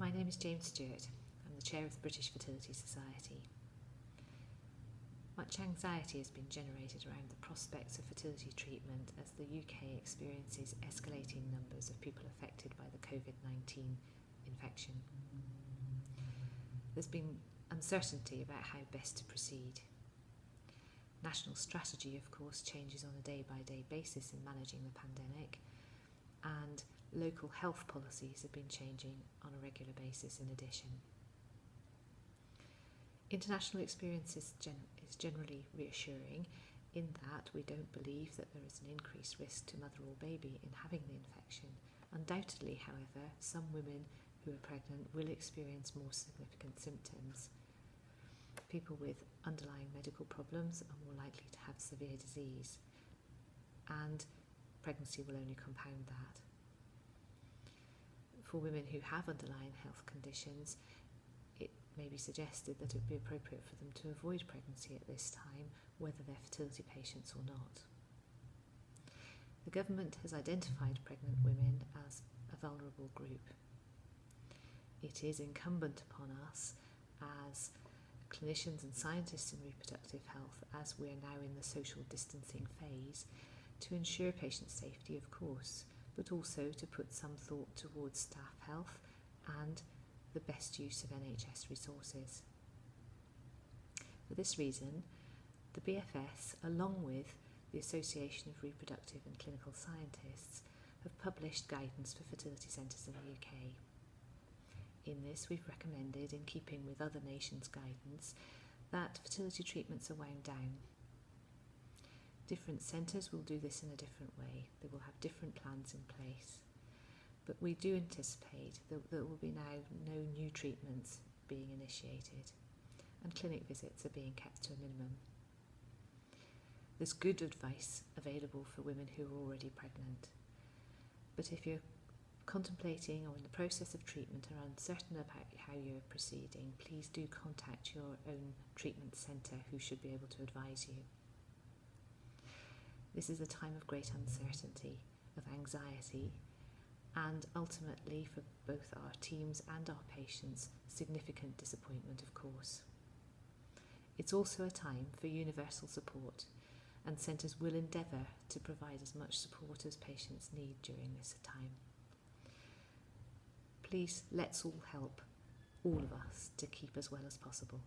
My name is Jane Stewart. I'm the Chair of the British Fertility Society. Much anxiety has been generated around the prospects of fertility treatment as the UK experiences escalating numbers of people affected by the Covid-19 infection. There's been uncertainty about how best to proceed. National strategy, of course, changes on a day-by-day basis in managing the pandemic, and local health policies have been changing on a regular basis in addition. International experience is generally reassuring in that we don't believe that there is an increased risk to mother or baby in having the infection. Undoubtedly, however, some women who are pregnant will experience more significant symptoms. People with underlying medical problems are more likely to have severe disease, and pregnancy will only compound that. For women who have underlying health conditions, it may be suggested that it would be appropriate for them to avoid pregnancy at this time, whether they're fertility patients or not. The government has identified pregnant women as a vulnerable group. It is incumbent upon us as clinicians and scientists in reproductive health, as we are now in the social distancing phase, to ensure patient safety, of course, but also to put some thought towards staff health and the best use of NHS resources. For this reason, the BFS, along with the Association of Reproductive and Clinical Scientists, have published guidance for fertility centres in the UK. In this, we've recommended, in keeping with other nations' guidance, that fertility treatments are wound down. Different centres will do this in a different way. They will have different plans in place. But we do anticipate that there will be now no new treatments being initiated, and clinic visits are being kept to a minimum. There's good advice available for women who are already pregnant. But if you're contemplating or in the process of treatment and are uncertain about how you're proceeding, please do contact your own treatment centre, who should be able to advise you. This is a time of great uncertainty, of anxiety, and ultimately for both our teams and our patients, significant disappointment, of course. It's also a time for universal support, and centres will endeavour to provide as much support as patients need during this time. Please, let's all help, all of us, to keep as well as possible.